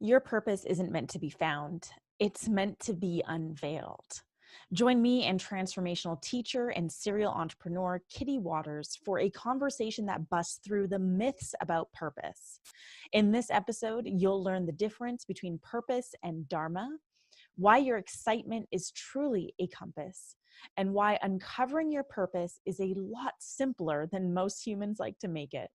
Your purpose isn't meant to be found. It's meant to be unveiled. Join me and transformational teacher and serial entrepreneur Kitty Waters for a conversation that busts through the myths about purpose. In this episode, you'll learn the difference between purpose and Dharma, why your excitement is truly a compass, and why uncovering your purpose is a lot simpler than most humans like to make it.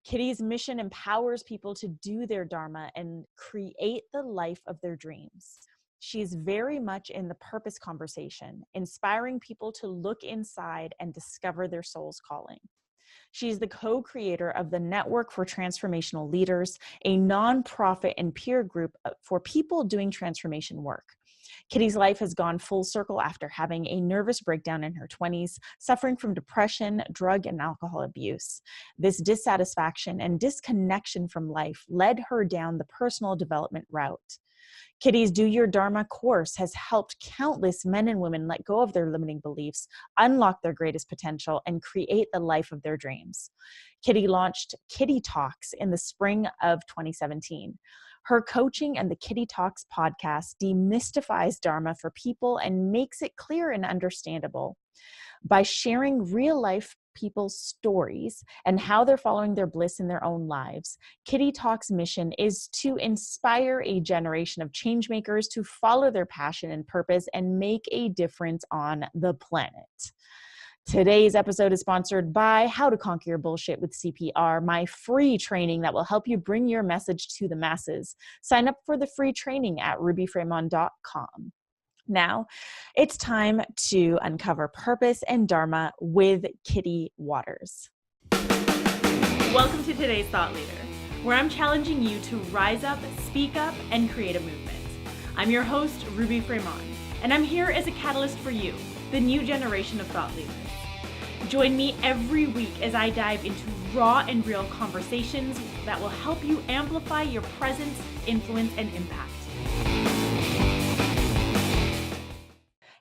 Kitty's mission empowers people to do their Dharma and create the life of their dreams. She's very much in the purpose conversation, inspiring people to look inside and discover their soul's calling. She's the co-creator of the Network for Transformational Leaders, a nonprofit and peer group for people doing transformation work. Kitty's life has gone full circle after having a nervous breakdown in her 20s, suffering from depression, drug and alcohol abuse. This dissatisfaction and disconnection from life led her down the personal development route. Kitty's Do Your Dharma course has helped countless men and women let go of their limiting beliefs, unlock their greatest potential, and create the life of their dreams. Kitty launched Kitty Talks in the spring of 2017. Her coaching and the Kitty Talks podcast demystifies Dharma for people and makes it clear and understandable. By sharing real life people's stories and how they're following their bliss in their own lives, Kitty Talks' mission is to inspire a generation of change makers to follow their passion and purpose and make a difference on the planet. Today's episode is sponsored by How to Conquer Your Bullshit with CPR, my free training that will help you bring your message to the masses. Sign up for the free training at rubyfremon.com. Now, it's time to uncover purpose and Dharma with Kitty Waters. Welcome to today's Thought Leader, where I'm challenging you to rise up, speak up, and create a movement. I'm your host, Ruby Fremon, and I'm here as a catalyst for you, the new generation of thought leaders. Join me every week as I dive into raw and real conversations that will help you amplify your presence, influence, and impact.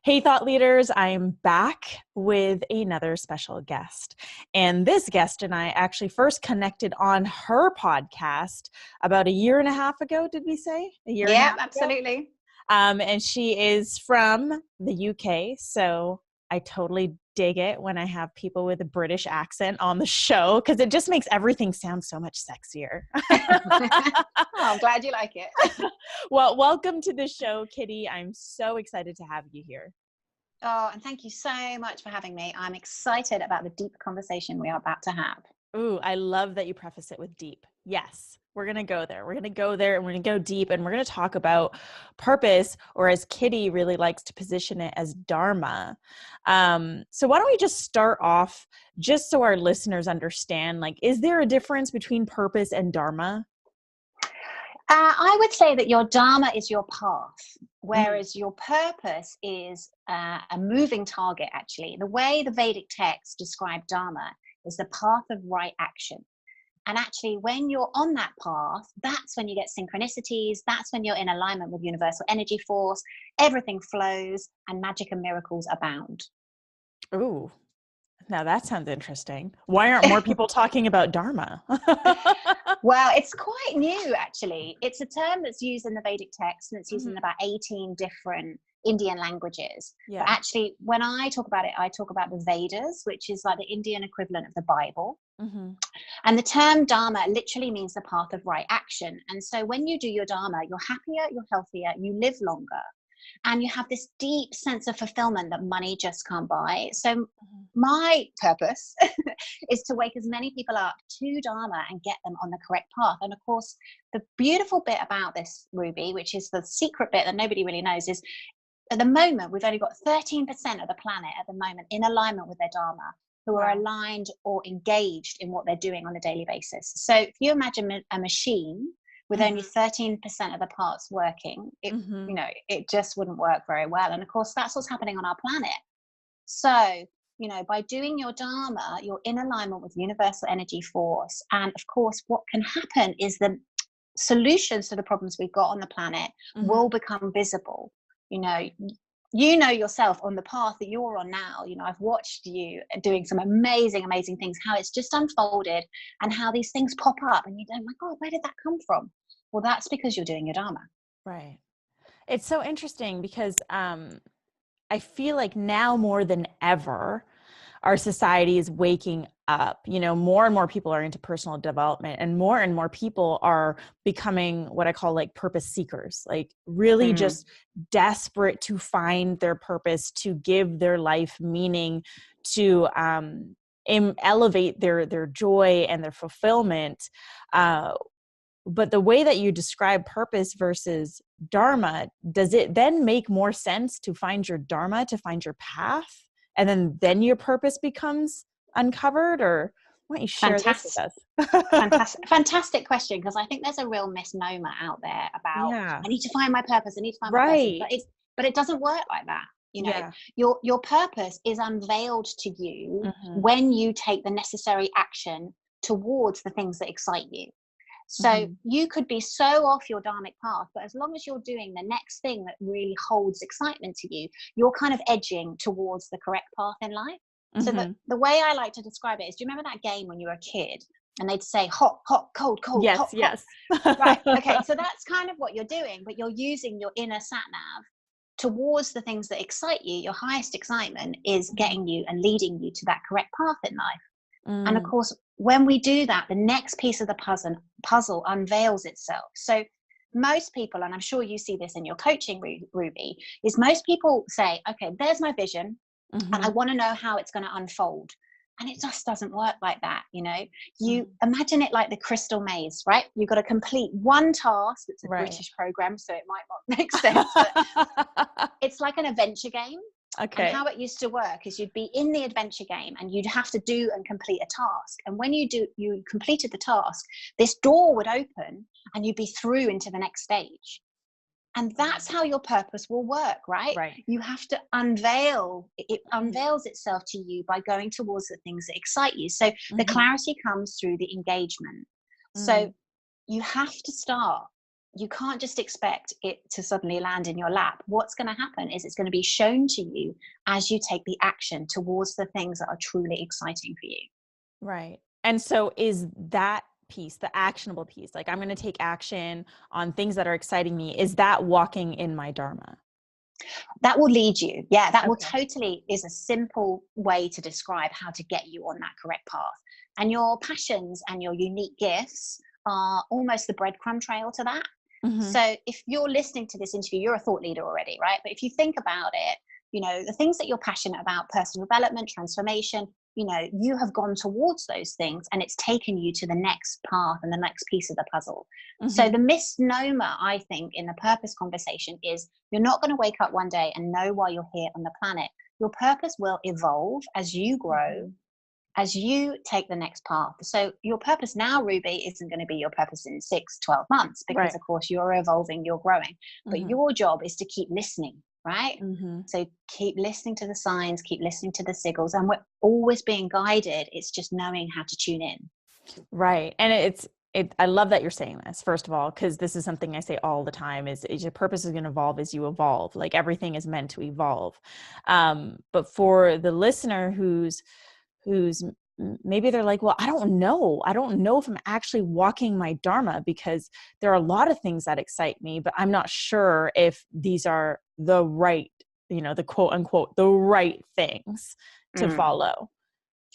Hey, thought leaders, I am back with another special guest. And this guest and I actually first connected on her podcast about a year and a half ago, did we say? Yeah, absolutely. And she is from the UK, so I totally dig it when I have people with a British accent on the show because it just makes everything sound so much sexier. Oh, I'm glad you like it. Well, welcome to the show, Kitty. I'm so excited to have you here. Oh, and thank you so much for having me. I'm excited about the deep conversation we are about to have. Ooh, I love that you preface it with deep. Yes, we're going to go there. We're going to go there and we're going to go deep and we're going to talk about purpose, or as Kitty really likes to position it, as Dharma. So why don't we just start off just so our listeners understand, like, is there a difference between purpose and Dharma? I would say that your Dharma is your path, whereas your purpose is a moving target, actually. The way the Vedic texts describe Dharma is the path of right action. And actually, when you're on that path, that's when you get synchronicities. That's when you're in alignment with universal energy force. Everything flows and magic and miracles abound. Ooh, now that sounds interesting. Why aren't more people talking about Dharma? Well, it's quite new, actually. It's a term that's used in the Vedic text, and it's used in about 18 different Indian languages. Yeah. But actually, when I talk about it, I talk about the Vedas, which is like the Indian equivalent of the Bible. And the term Dharma literally means the path of right action. And so when you do your Dharma, you're happier, you're healthier, you live longer. And you have this deep sense of fulfillment that money just can't buy. So my purpose is to wake as many people up to Dharma and get them on the correct path. And of course, the beautiful bit about this, Ruby, which is the secret bit that nobody really knows, is at the moment, we've only got 13% of the planet at the moment in alignment with their Dharma, who are aligned or engaged in what they're doing on a daily basis. So if you imagine a machine with only 13% of the parts working, it just wouldn't work very well. And of course, that's what's happening on our planet. So, by doing your Dharma, you're in alignment with universal energy force. And of course, what can happen is the solutions to the problems we've got on the planet will become visible. Yourself on the path that you're on now. I've watched you doing some amazing things, how it's just unfolded and how these things pop up and you go, oh my God, where did that come from? Well, that's because you're doing your Dharma. Right. It's so interesting because I feel like now more than ever, our society is waking up. You know, more and more people are into personal development, and more people are becoming what I call like purpose seekers, like really just desperate to find their purpose, to give their life meaning, to elevate their joy and their fulfillment. But the way that you describe purpose versus dharma, does it then make more sense to find your dharma, to find your path, and then your purpose becomes uncovered? Or why don't you share this with Fantastic. us? Fantastic question, because I think there's a real misnomer out there about, Yeah. I need to find my purpose, I need to find my purpose, Right. but it doesn't work like that. You know, Yeah. your purpose is unveiled to you Mm-hmm. when you take the necessary action towards the things that excite you. So Mm-hmm. you could be so off your dharmic path, but as long as you're doing the next thing that really holds excitement to you, you're kind of edging towards the correct path in life. So Mm-hmm. the way I like to describe it is, do you remember that game when you were a kid and they'd say hot, hot, cold, cold, Yes, hot, hot? yes. Right. Okay. So that's kind of what you're doing, but you're using your inner sat nav towards the things that excite you. Your highest excitement is Mhm. getting you and leading you to that correct path in life. And of Mm. course, when we do that, the next piece of the puzzle unveils itself. So most people, and I'm sure you see this in your coaching, Ruby, is most people say, okay, there's my vision, and I Mhm. want to know how it's going to unfold. And it just doesn't work like that. You know, you Mhm. imagine it like the crystal maze, right? You've got to complete one task. It's a Right. British program, so it might not make sense, but it's like an adventure game. And Okay. how it used to work is you'd be in the adventure game and you'd have to do and complete a task. And when you completed the task, this door would open and you'd be through into the next stage. And that's how your purpose will work, right? Right. You have to unveil, it Mhm. unveils itself to you by going towards the things that excite you. So the Mhm. clarity comes through the engagement. So Mm. you have to start. You can't just expect it to suddenly land in your lap. What's going to happen is it's going to be shown to you as you take the action towards the things that are truly exciting for you. Right. And so is that piece, the actionable piece, like I'm going to take action on things that are exciting me, is that walking in my dharma? That will lead you. Yeah, that will Okay. totally is a simple way to describe how to get you on that correct path. And your passions and your unique gifts are almost the breadcrumb trail to that. Mhm. So if you're listening to this interview, you're a thought leader already, right? But if you think about it, you know, the things that you're passionate about, personal development, transformation, you know, you have gone towards those things and it's taken you to the next path and the next piece of the puzzle. So Mhm. the misnomer, I think, in the purpose conversation is you're not going to wake up one day and know why you're here on the planet. Your purpose will evolve as you grow, Mhm. as you take the next path. So your purpose now, Ruby, isn't going to be your purpose in 6, 12 months because, Right. of course, you're evolving, you're growing. But Mhm. your job is to keep listening, right? Mhm. So keep listening to the signs, keep listening to the signals, and we're always being guided. It's just knowing how to tune in. Right. And I love that you're saying this, first of all, because this is something I say all the time is your purpose is going to evolve as you evolve. Like everything is meant to evolve. But for the listener who's maybe they're like, well, I don't know. I don't know if I'm actually walking my dharma because there are a lot of things that excite me, but I'm not sure if these are the right, the quote unquote, the right things to Mm. follow.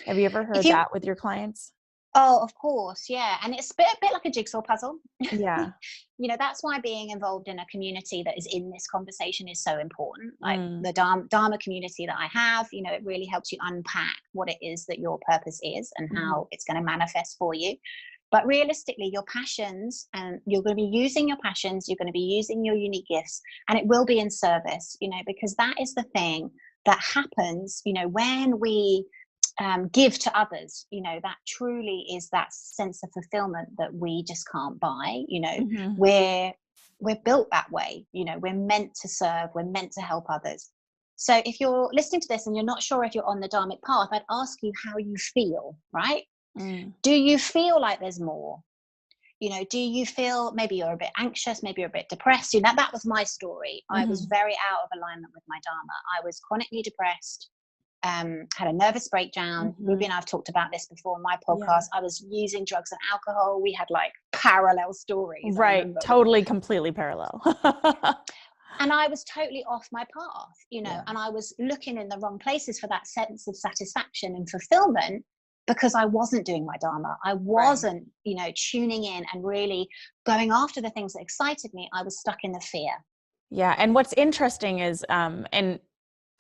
Have you ever If heard you that with your clients? Oh, of course, yeah, and it's a bit like a jigsaw puzzle. Yeah. You know, that's why being involved in a community that is in this conversation is so important. Like Mm. the Dharma community that I have, you know, it really helps you unpack what it is that your purpose is and Mhm. how it's going to manifest for you. But realistically, your passions, and you're going to be using your passions, you're going to be using your unique gifts, and it will be in service, you know, because that is the thing that happens, you know, when we give to others. You know, that truly is that sense of fulfillment that we just can't buy. You know, Mhm. we're built that way. You know, we're meant to serve, we're meant to help others. So if you're listening to this and you're not sure if you're on the dharmic path, I'd ask you how you feel, right? Mm. Do you feel like there's more? You know, do you feel maybe you're a bit anxious, maybe you're a bit depressed? You know, that was my story. I was Mhm. very out of alignment with my dharma. I was chronically depressed. had a nervous breakdown. Ruby and I have talked about this before on my podcast. I was using drugs and alcohol. We had like parallel stories. Right. Totally, completely parallel. And I was totally off my path, you know, and I was looking in the wrong places for that sense of satisfaction and fulfillment because I wasn't doing my Dharma. I wasn't, you know, tuning in and really going after the things that excited me. I was stuck in the fear. Yeah. And what's interesting is, and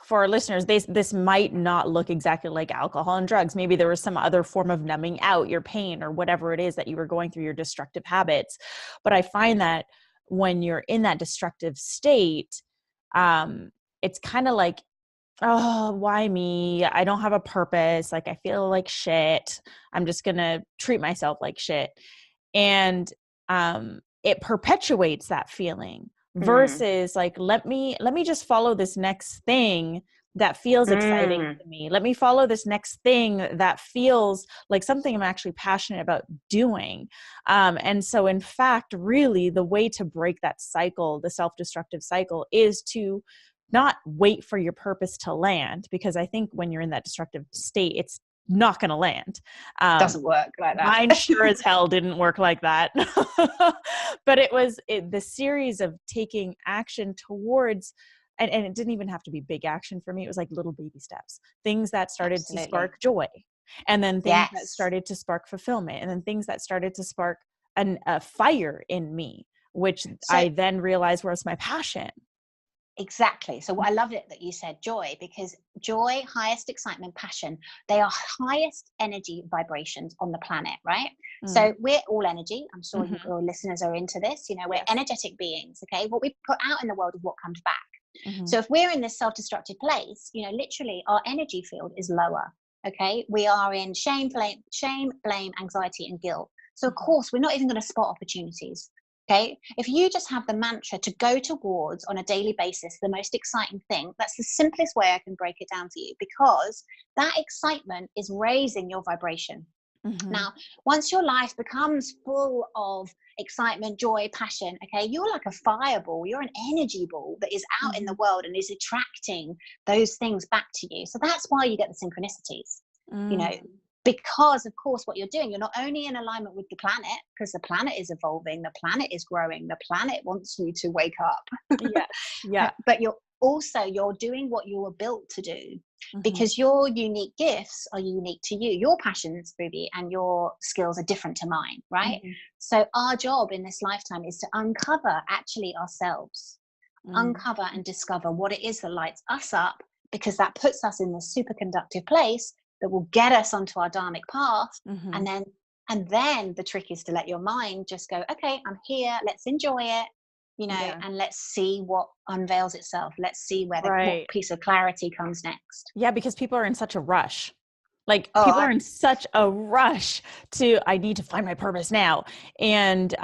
for our listeners, this might not look exactly like alcohol and drugs. Maybe there was some other form of numbing out your pain or whatever it is that you were going through, your destructive habits. But I find that when you're in that destructive state, it's kind of like, oh, why me? I don't have a purpose. Like, I feel like shit. I'm just going to treat myself like shit. And it perpetuates that feeling versus like, let me just follow this next thing that feels exciting to me. Let me follow this next thing that feels like something I'm actually passionate about doing. And so in fact, really the way to break that cycle, the self-destructive cycle, is to not wait for your purpose to land, because I think when you're in that destructive state, it's not going to land. Doesn't work like that. Mine sure as hell didn't work like that. But it was the series of taking action towards, and it didn't even have to be big action for me. It was like little baby steps, things that started to spark joy, and then things that started to spark fulfillment, and then things that started to spark a fire in me, which I then realized was my passion. Exactly. So I love it that you said joy, because joy, highest excitement, passion, they are highest energy vibrations on the planet, right? So we're all energy. I'm sure your listeners are into this. You know, we're energetic beings. Okay. What we put out in the world is what comes back. So if we're in this self-destructive place, you know, literally our energy field is lower. Okay. We are in shame, blame, anxiety, and guilt. So of course, we're not even going to spot opportunities. Okay, if you just have the mantra to go towards on a daily basis, the most exciting thing, that's the simplest way I can break it down for you, because that excitement is raising your vibration. Now, once your life becomes full of excitement, joy, passion, okay, you're like a fireball, you're an energy ball that is out in the world and is attracting those things back to you. So that's why you get the synchronicities, you know, because of course what you're doing, you're not only in alignment with the planet, because the planet is evolving, the planet is growing, the planet wants you to wake up. But you're doing what you were built to do, because your unique gifts are unique to you. Your passions, Ruby, and your skills are different to mine, right? So our job in this lifetime is to uncover actually ourselves, uncover and discover what it is that lights us up, because that puts us in the superconductive place that will get us onto our dharmic path. And then the trick is to let your mind just go, okay, I'm here, let's enjoy it, you know, and let's see what unveils itself. Let's see where what piece of clarity comes next. Yeah, because people are in such a rush. Like people are in such a rush to, I need to find my purpose now. And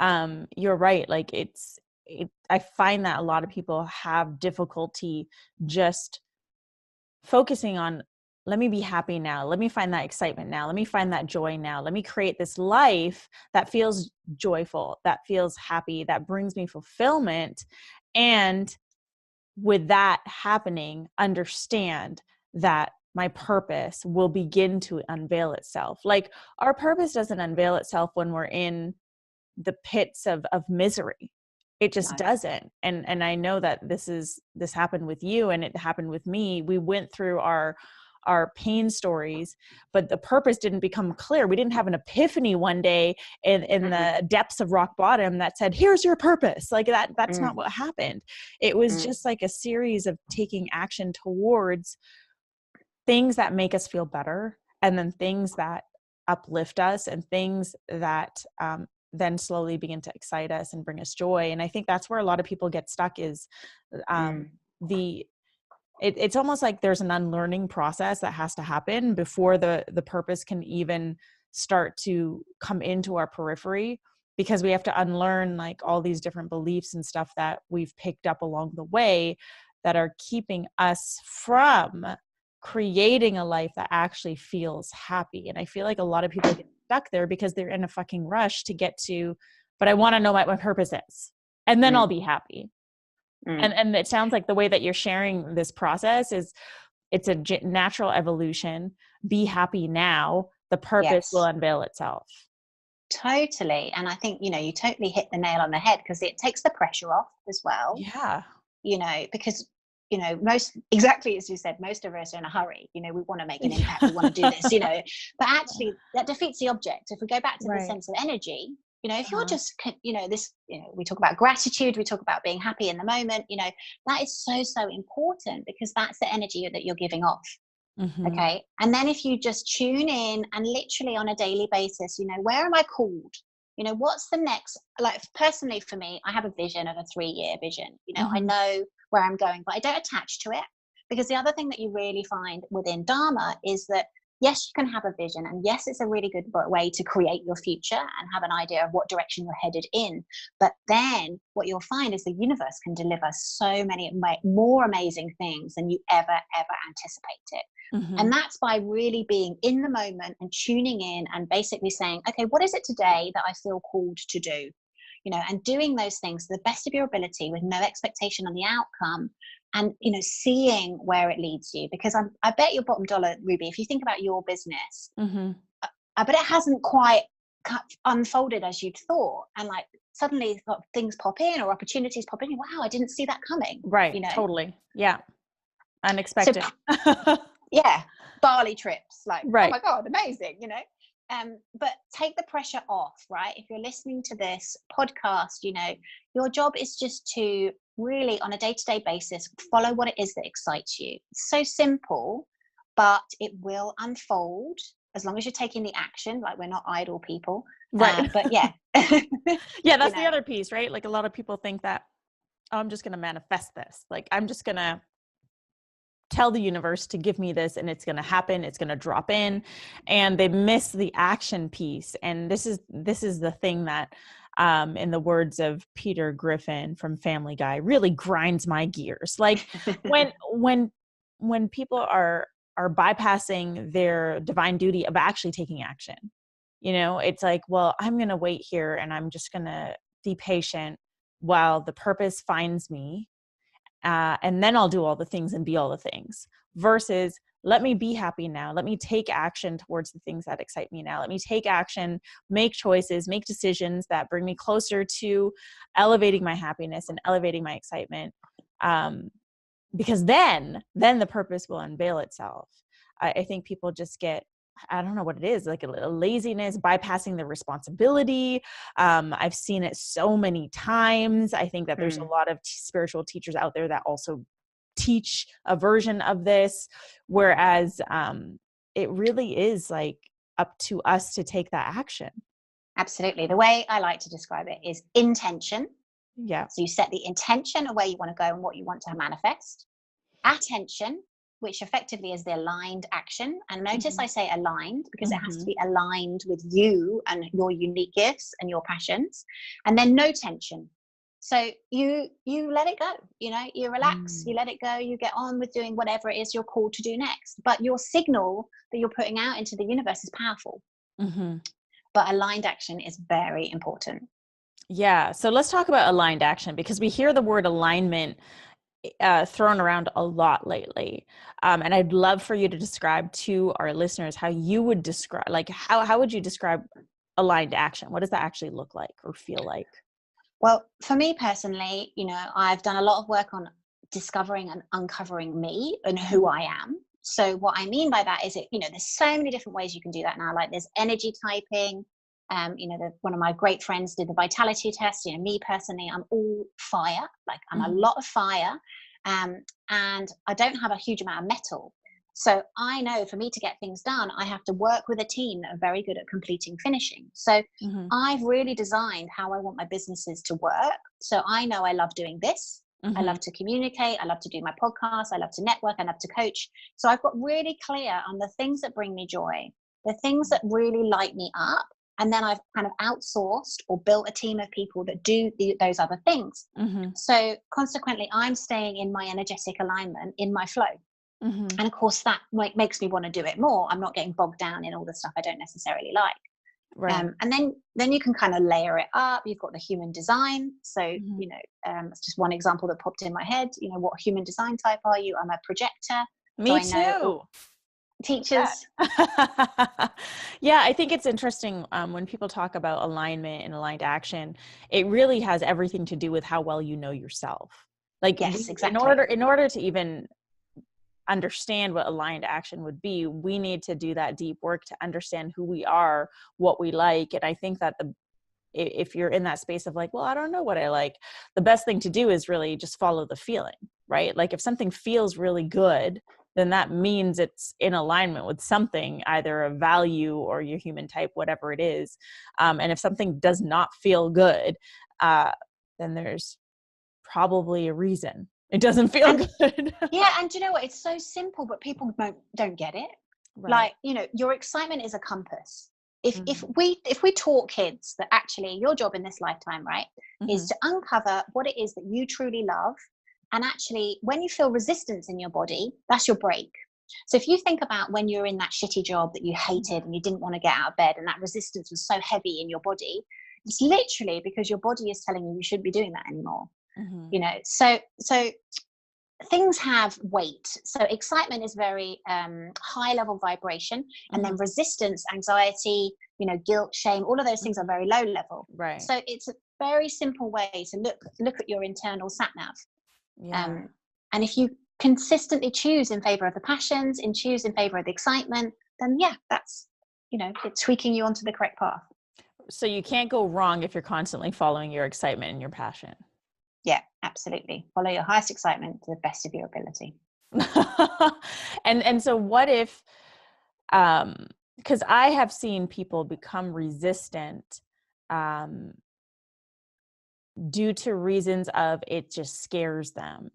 you're right. Like I find that a lot of people have difficulty just focusing on, let me be happy now. Let me find that excitement now. Let me find that joy now. Let me create this life that feels joyful, that feels happy, that brings me fulfillment. And with that happening, understand that my purpose will begin to unveil itself. Like our purpose doesn't unveil itself when we're in the pits of misery. It just doesn't. And I know that this happened with you, and it happened with me. We went through our pain stories, but the purpose didn't become clear. We didn't have an epiphany one day in the depths of rock bottom that said, here's your purpose. Like that's not what happened. It was just like a series of taking action towards things that make us feel better, and then things that uplift us, and things that then slowly begin to excite us and bring us joy. And I think that's where a lot of people get stuck, is it's almost like there's an unlearning process that has to happen before the purpose can even start to come into our periphery, because we have to unlearn like all these different beliefs and stuff that we've picked up along the way that are keeping us from creating a life that actually feels happy. And I feel like a lot of people get stuck there because they're in a fucking rush to get to, but I want to know what my purpose is, and then I'll be happy. And it sounds like the way that you're sharing this process is It's a natural evolution. Be happy now. The purpose will Yes. unveil itself. Totally. And I think, you totally hit the nail on the head, because it takes the pressure off as well, Yeah. because, most, exactly as you said, most of us are in a hurry. We want to make an impact. We want to do this, but actually that defeats the object. If we go back to the Right. sense of energy, if you're just, this, we talk about gratitude, we talk about being happy in the moment, that is so, so important, because that's the energy that you're giving off. Mm-hmm. Okay. And then if you just tune in and literally on a daily basis, where am I called? What's the next, like personally for me, I have a vision of a 3-year vision. Mm-hmm. I know where I'm going, but I don't attach to it, because the other thing that you really find within Dharma is that, yes, you can have a vision, and yes, it's a really good way to create your future and have an idea of what direction you're headed in. But then what you'll find is the universe can deliver so many more amazing things than you ever anticipated. Mm-hmm. And that's by really being in the moment and tuning in and basically saying, okay, what is it today that I feel called to do? And doing those things to the best of your ability with no expectation on the outcome, and seeing where it leads you. Because I bet your bottom dollar, Ruby, if you think about your business, Mm-hmm. I bet it hasn't quite unfolded as you'd thought, and like suddenly things pop in or opportunities pop in. Wow, I didn't see that coming. Right. Totally. Yeah. Unexpected. So, yeah, Bali trips, like, right. Oh my God, amazing, but take the pressure off, right? If you're listening to this podcast, your job is just to really, on a day-to-day basis, follow what it is that excites you. It's so simple, but it will unfold as long as you're taking the action. Like, we're not idle people. Right. But yeah. Yeah, that's the other piece, right? Like, a lot of people think that, oh, I'm just going to manifest this. Like, I'm just going to tell the universe to give me this, and it's going to happen. It's going to drop in, and they miss the action piece. And this is the thing that, in the words of Peter Griffin from Family Guy, really grinds my gears. Like, when people are bypassing their divine duty of actually taking action, it's like, well, I'm going to wait here, and I'm just going to be patient while the purpose finds me. And then I'll do all the things and be all the things, versus let me be happy now. Let me take action towards the things that excite me now. Let me take action, make choices, make decisions that bring me closer to elevating my happiness and elevating my excitement. Because then the purpose will unveil itself. I think people just get, I don't know what it is, like a laziness, bypassing the responsibility. I've seen it so many times. I think that there's a lot of spiritual teachers out there that also teach a version of this, whereas it really is like up to us to take that action. Absolutely. The way I like to describe it is intention. Yeah. So you set the intention of where you want to go and what you want to manifest. Attention, which effectively is the aligned action. And notice I say aligned, because it has to be aligned with you and your unique gifts and your passions. And then no tension. So you let it go, you relax, you let it go, you get on with doing whatever it is you're called to do next. But your signal that you're putting out into the universe is powerful. But aligned action is very important. Yeah. So let's talk about aligned action, because we hear the word alignment thrown around a lot lately. And I'd love for you to describe to our listeners how you would describe, like, how would you describe aligned action? What does that actually look like or feel like? Well, for me personally, I've done a lot of work on discovering and uncovering me and who I am. So what I mean by that is there's so many different ways you can do that now. Like, there's energy typing. One of my great friends did the vitality test. Me personally, I'm all fire. Like, I'm a lot of fire. And I don't have a huge amount of metal. So I know for me to get things done, I have to work with a team that are very good at completing finishing. So I've really designed how I want my businesses to work. So I know I love doing this. I love to communicate. I love to do my podcast. I love to network. I love to coach. So I've got really clear on the things that bring me joy, the things that really light me up. And then I've kind of outsourced or built a team of people that do those other things. So consequently, I'm staying in my energetic alignment, in my flow. And of course, that makes me want to do it more. I'm not getting bogged down in all the stuff I don't necessarily like. Right. And then you can kind of layer it up. You've got the human design. So, it's just one example that popped in my head. What human design type are you? I'm a projector. So Me I know too. teachers. Yeah, I think it's interesting when people talk about alignment and aligned action, it really has everything to do with how well you know yourself. Like Yes, in exactly. order to even understand what aligned action would be, we need to do that deep work to understand who we are, what we like. And I think that if you're in that space of like, well, I don't know what I like, the best thing to do is really just follow the feeling, right? Like if something feels really good, then that means it's in alignment with something, either a value or your human type, whatever it is. And if something does not feel good, then there's probably a reason it doesn't feel good. Yeah, and do you know what? It's so simple, but people don't get it. Right. Like, your excitement is a compass. If if Mm-hmm. we if we taught kids that actually your job in this lifetime, right, Mm-hmm. is to uncover what it is that you truly love, and actually when you feel resistance in your body, that's your break. So if you think about when you're in that shitty job that you hated and you didn't want to get out of bed, and that resistance was so heavy in your body, it's literally because your body is telling you shouldn't be doing that anymore. Mm-hmm. So things have weight. So excitement is very high level vibration, and Mm-hmm. then resistance, anxiety, guilt, shame, all of those things are very low level. Right. So it's a very simple way to look at your internal sat nav. Yeah. And if you consistently choose in favor of the passions and choose in favor of the excitement, then yeah, that's it's tweaking you onto the correct path. So you can't go wrong if you're constantly following your excitement and your passion. Yeah, absolutely. Follow your highest excitement to the best of your ability. And so what if because I have seen people become resistant due to reasons of it just scares them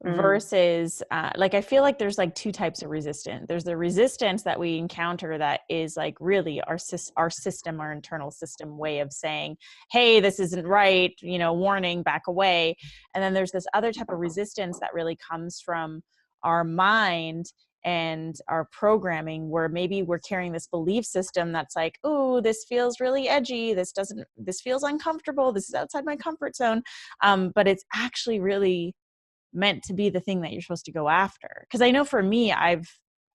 versus like I feel like there's like two types of resistance. There's the resistance that we encounter that is like really our system, our internal system way of saying, hey, this isn't right, warning, back away. And then there's this other type of resistance that really comes from our mind and our programming, where maybe we're carrying this belief system that's like, oh, this feels really edgy, this feels uncomfortable, this is outside my comfort zone, but it's actually really meant to be the thing that you're supposed to go after. Because I know for me, I've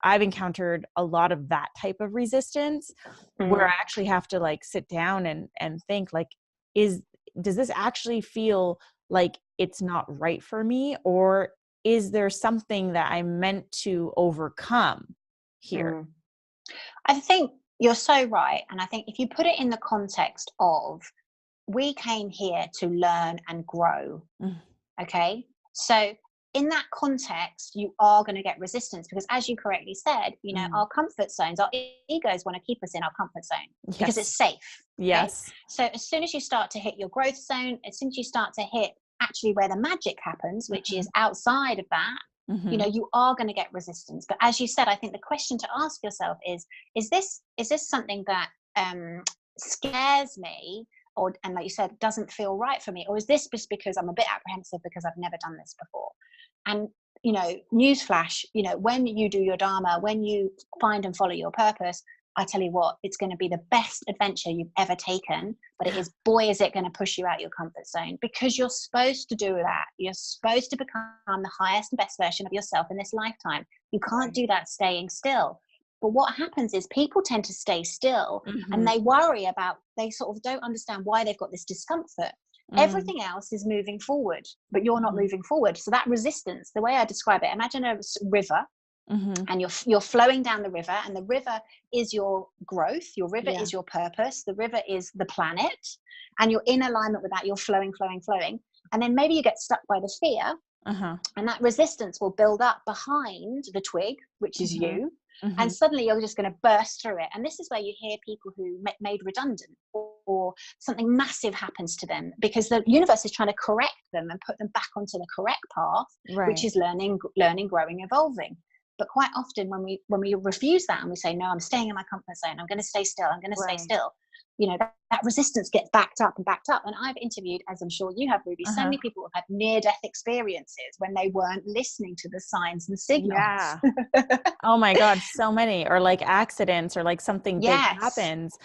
encountered a lot of that type of resistance where I actually have to like sit down and think like, does this actually feel like it's not right for me, or is there something that I'm meant to overcome here? I think you're so right. And I think if you put it in the context of, we came here to learn and grow. Mm. Okay. So in that context, you are going to get resistance because, as you correctly said, our comfort zones, our egos want to keep us in our comfort zone because it's Yes. safe. Okay. Yes. So as soon as you start to hit your growth zone, as soon as you start to hit actually where the magic happens, which is outside of that, you are going to get resistance. But as you said, I think the question to ask yourself is this something that scares me, and like you said, doesn't feel right for me, or is this just because I'm a bit apprehensive because I've never done this before? And newsflash, when you do your Dharma, when you find and follow your purpose, I tell you what, it's going to be the best adventure you've ever taken. But it is, boy, is it going to push you out your comfort zone, because you're supposed to do that. You're supposed to become the highest and best version of yourself in this lifetime. You can't do that staying still. But what happens is people tend to stay still and they worry about, they sort of don't understand why they've got this discomfort. Everything else is moving forward, but you're not moving forward. So that resistance, the way I describe it, imagine a river, and you're flowing down the river, and the river is your growth, your river is your purpose, the river is the planet, and you're in alignment with that. You're flowing, and then maybe you get stuck by the fear, and that resistance will build up behind the twig, which is you. And suddenly you're just going to burst through it. And this is where you hear people who made redundant, or something massive happens to them because the universe is trying to correct them and put them back onto the correct path, which is learning, growing, evolving. But quite often when we refuse that and we say, no, I'm staying in my comfort zone, I'm going to stay still, stay still, that resistance gets backed up. And I've interviewed, as I'm sure you have, Ruby, so many people who have had near-death experiences when they weren't listening to the signs and signals. Yeah. Oh my God, so many. Or like accidents, or like something big happens.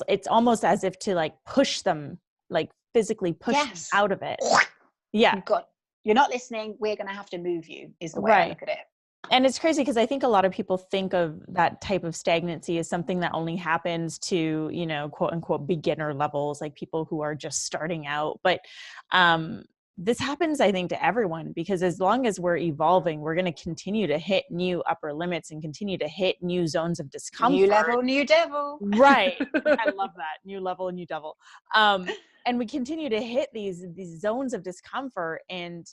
It's almost as if to like push them, like physically push them out of it. Yeah. You're not listening. We're going to have to move you, is the way I look at it. And it's crazy because I think a lot of people think of that type of stagnancy as something that only happens to, you know, quote unquote beginner levels, like people who are just starting out. But this happens, I think, to everyone, because as long as we're evolving, we're going to continue to hit new upper limits and continue to hit new zones of New discomfort. level, new devil. Right. I love that. New level, new devil. And we continue to hit these zones of discomfort, and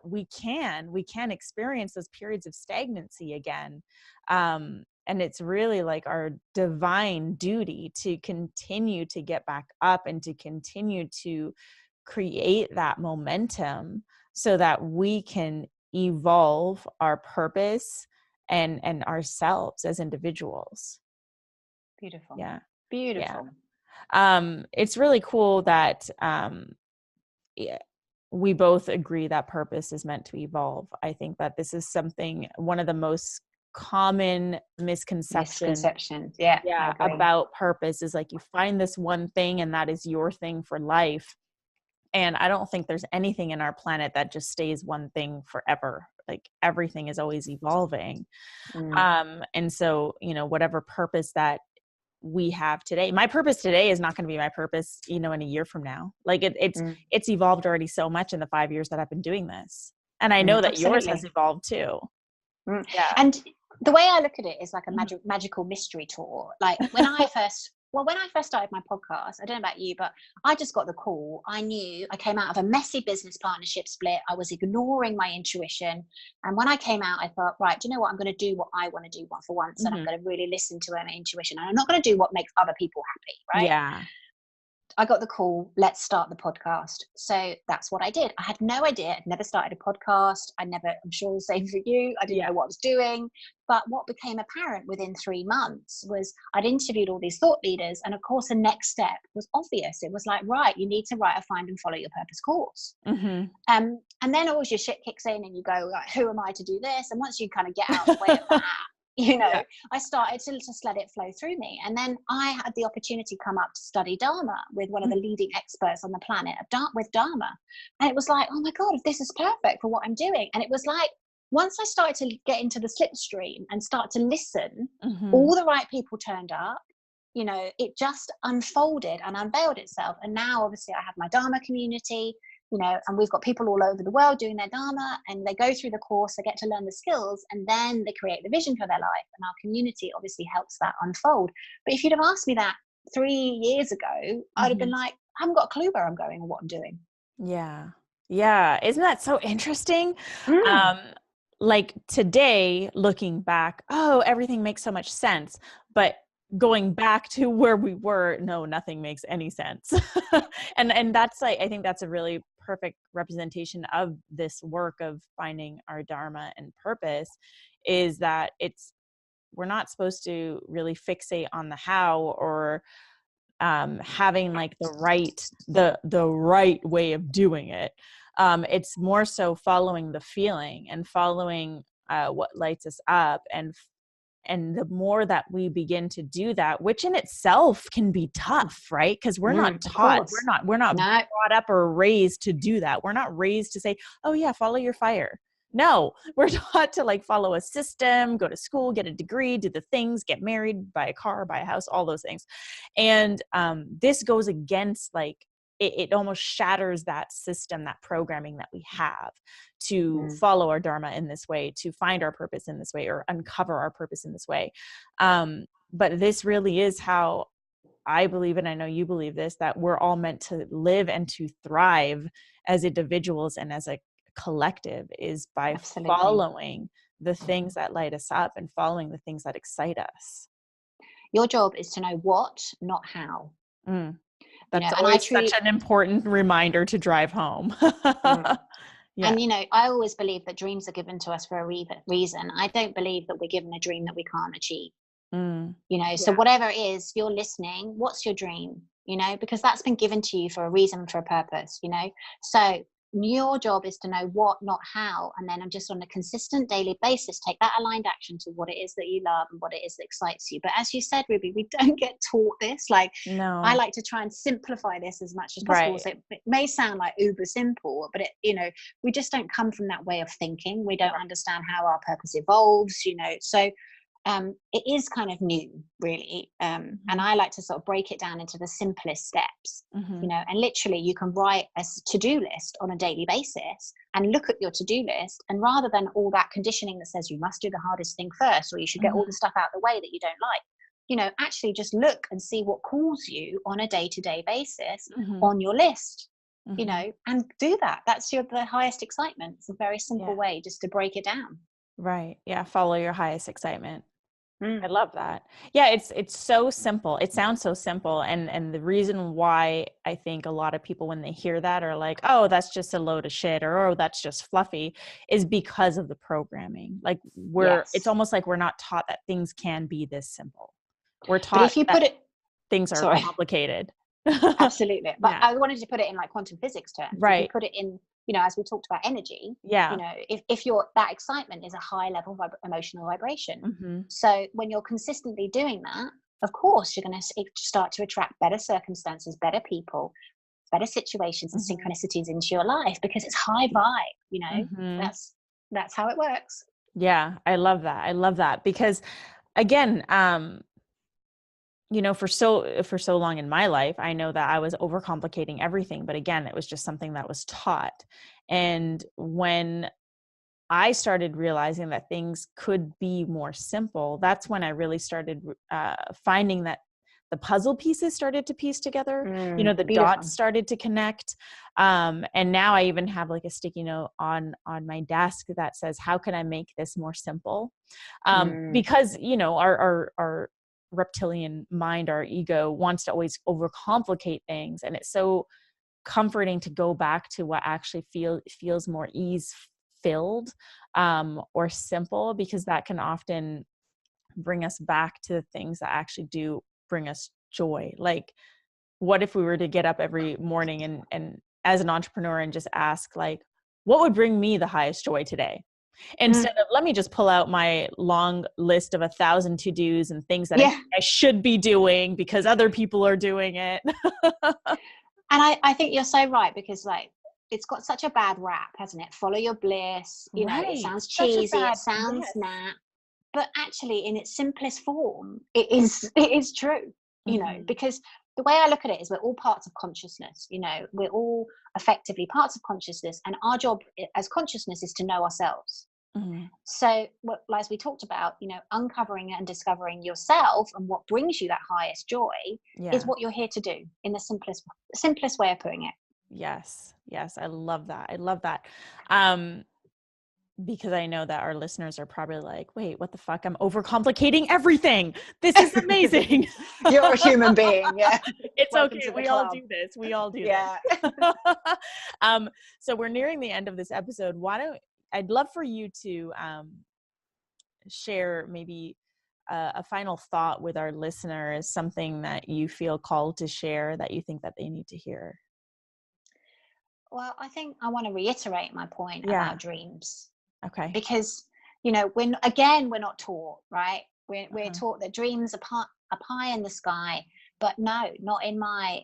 we can experience those periods of stagnancy again. And it's really like our divine duty to continue to get back up and to continue to create that momentum so that we can evolve our purpose and ourselves as individuals. Beautiful. Yeah. Beautiful. It's really cool that we both agree that purpose is meant to evolve. I think that this is one of the most common misconceptions Yeah, about purpose is like you find this one thing and that is your thing for life. And I don't think there's anything in our planet that just stays one thing forever. Like everything is always evolving. And so, you know, whatever purpose that we have today, my purpose today is not going to be my purpose, you know, in a year from now. Like it's evolved already so much in the 5 years that I've been doing this. And I know that yours has evolved too. Yeah. And the way I look at it is like a magical mystery tour. Like when I first started my podcast, I don't know about you, but I just got the call. I knew I came out of a messy business partnership split. I was ignoring my intuition. And when I came out, I thought, right, do you know what? I'm going to do what I want to do for once. And I'm going to really listen to my intuition. And I'm not going to do what makes other people happy, right? Yeah. I got the call, let's start the podcast. So that's what I did. I had no idea. I'd never started a podcast. I'm sure the same for you. I didn't know what I was doing. But what became apparent within 3 months was I'd interviewed all these thought leaders. And of course, the next step was obvious. It was like, right, you need to write a find and follow your purpose course. And then all your shit kicks in and you go, like, who am I to do this? And once you kind of get out of the way of that, you know, I started to just let it flow through me. And then I had the opportunity to come up to study Dharma with one of the leading experts on the planet with Dharma. And it was like, oh my God, this is perfect for what I'm doing. And it was like, once I started to get into the slipstream and start to listen, all the right people turned up. You know, it just unfolded and unveiled itself. And now obviously I have my Dharma community, you know, and we've got people all over the world doing their Dharma, and they go through the course, they get to learn the skills, and then they create the vision for their life. And our community obviously helps that unfold. But if you'd have asked me that 3 years ago, I'd have been like, I haven't got a clue where I'm going or what I'm doing. Yeah. Yeah. Isn't that so interesting? Like today, looking back, oh, everything makes so much sense. But going back to where we were, no, nothing makes any sense. and that's like, I think that's a really perfect representation of this work of finding our Dharma and purpose, is that we're not supposed to really fixate on the how or having like the right way of doing it. It's more so following the feeling and following what lights us up, and the more that we begin to do that, which in itself can be tough, right? Because we're not taught, we're not brought up or raised to do that. We're not raised to say, oh yeah, follow your fire. No, we're taught to like follow a system, go to school, get a degree, do the things, get married, buy a car, buy a house, all those things. And this goes against like, it almost shatters that system, that programming that we have to follow our Dharma in this way, to find our purpose in this way, or uncover our purpose in this way. But this really is how I believe, and I know you believe this, that we're all meant to live and to thrive as individuals and as a collective, is by following the things that light us up and following the things that excite us. Your job is to know what, not how. That's always such an important reminder to drive home. And, you know, I always believe that dreams are given to us for a reason. I don't believe that we're given a dream that we can't achieve. You know, so whatever it is, you're listening, what's your dream? You know, because that's been given to you for a reason, for a purpose, you know. So your job is to know what, not how, and then just on a consistent daily basis take that aligned action to what it is that you love and what it is that excites you. But as you said, Ruby, we don't get taught this. Like, No. I like to try and simplify this as much as possible. Right. So it may sound like uber simple, but we just don't come from that way of thinking. We don't understand how our purpose evolves, so it is kind of new, really. And I like to sort of break it down into the simplest steps, and literally you can write a to-do list on a daily basis and look at your to-do list. And rather than all that conditioning that says you must do the hardest thing first, or you should get all the stuff out of the way that you don't like, actually just look and see what calls you on a day-to-day basis on your list, and do that. That's the highest excitement. It's a very simple way just to break it down. Right. Yeah. Follow your highest excitement. I love that. Yeah, it's so simple. It sounds so simple. And the reason why I think a lot of people, when they hear that, are like, oh, that's just a load of shit, or oh, that's just fluffy, is because of the programming. Like it's almost like we're not taught that things can be this simple. We're taught if you that put it, things are complicated. Absolutely. But Yeah. I wanted to put it in like quantum physics terms. Right. If you put it in, as we talked about energy, Yeah. if that excitement is a high level emotional vibration. Mm-hmm. So when you're consistently doing that, of course, you're going to start to attract better circumstances, better people, better situations and synchronicities into your life, because it's high vibe, that's how it works. Yeah. I love that. I love that because again, for so long in my life, I know that I was overcomplicating everything. But again, it was just something that was taught. And when I started realizing that things could be more simple, that's when I really started finding that the puzzle pieces started to piece together. The Beautiful. dots started to connect. And now I even have like a sticky note on my desk that says, how can I make this more simple? Because, our reptilian mind, our ego, wants to always overcomplicate things. And it's so comforting to go back to what actually feels more ease filled or simple, because that can often bring us back to the things that actually do bring us joy. Like, what if we were to get up every morning and as an entrepreneur and just ask, like, what would bring me the highest joy today? Instead of, let me just pull out my long list of 1,000 to-dos and things that I should be doing because other people are doing it. And I think you're so right, because like, it's got such a bad rap, hasn't it? Follow your bliss. It sounds cheesy. It sounds nah. But actually, in its simplest form, it is true. Because the way I look at it is we're all parts of consciousness. We're all effectively parts of consciousness, and our job as consciousness is to know ourselves. So, as we talked about, uncovering and discovering yourself and what brings you that highest joy is what you're here to do, in the simplest way of putting it. Yes. I love that. Because I know that our listeners are probably like, wait, what the fuck? I'm overcomplicating everything. This is amazing. You're a human being. Yeah. It's okay. We all do this. This. So we're nearing the end of this episode. I'd love for you to share maybe a final thought with our listeners, something that you feel called to share that you think that they need to hear. Well, I think I want to reiterate my point about dreams. Okay. Because, we're not taught, right? We're taught that dreams are up high in the sky, but no, not in my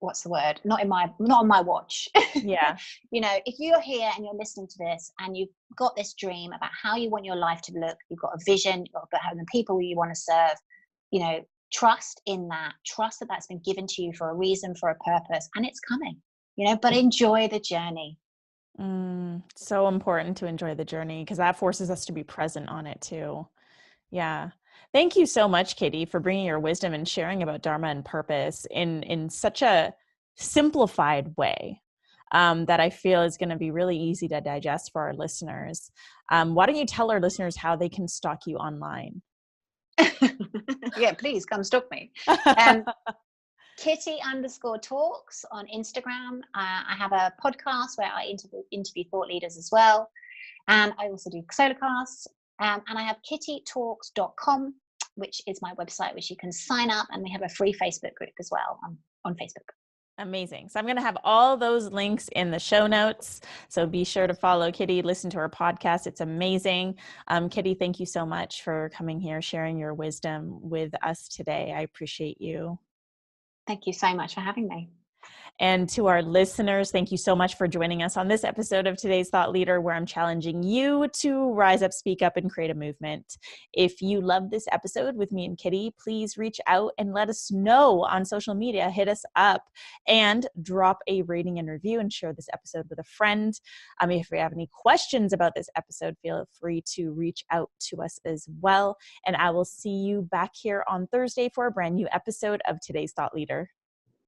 what's the word? Not on my watch. Yeah. If you're here and you're listening to this and you've got this dream about how you want your life to look, you've got a vision about the people you want to serve, trust in that. Trust that that's been given to you for a reason, for a purpose, and it's coming, but enjoy the journey. So important to enjoy the journey, because that forces us to be present on it too. Yeah. Thank you so much, Kitty, for bringing your wisdom and sharing about Dharma and purpose in such a simplified way that I feel is going to be really easy to digest for our listeners. Why don't you tell our listeners how they can stalk you online? Yeah, please come stalk me. Kitty_talks on Instagram. I have a podcast where I interview thought leaders as well. And I also do solo casts. And I have kittytalks.com, which is my website, which you can sign up. And we have a free Facebook group as well on Facebook. Amazing. So I'm going to have all those links in the show notes. So be sure to follow Kitty, listen to her podcast. It's amazing. Kitty, thank you so much for coming here, sharing your wisdom with us today. I appreciate you. Thank you so much for having me. And to our listeners, thank you so much for joining us on this episode of Today's Thought Leader, where I'm challenging you to rise up, speak up, and create a movement. If you love this episode with me and Kitty, please reach out and let us know on social media. Hit us up and drop a rating and review and share this episode with a friend. If you have any questions about this episode, feel free to reach out to us as well. And I will see you back here on Thursday for a brand new episode of Today's Thought Leader.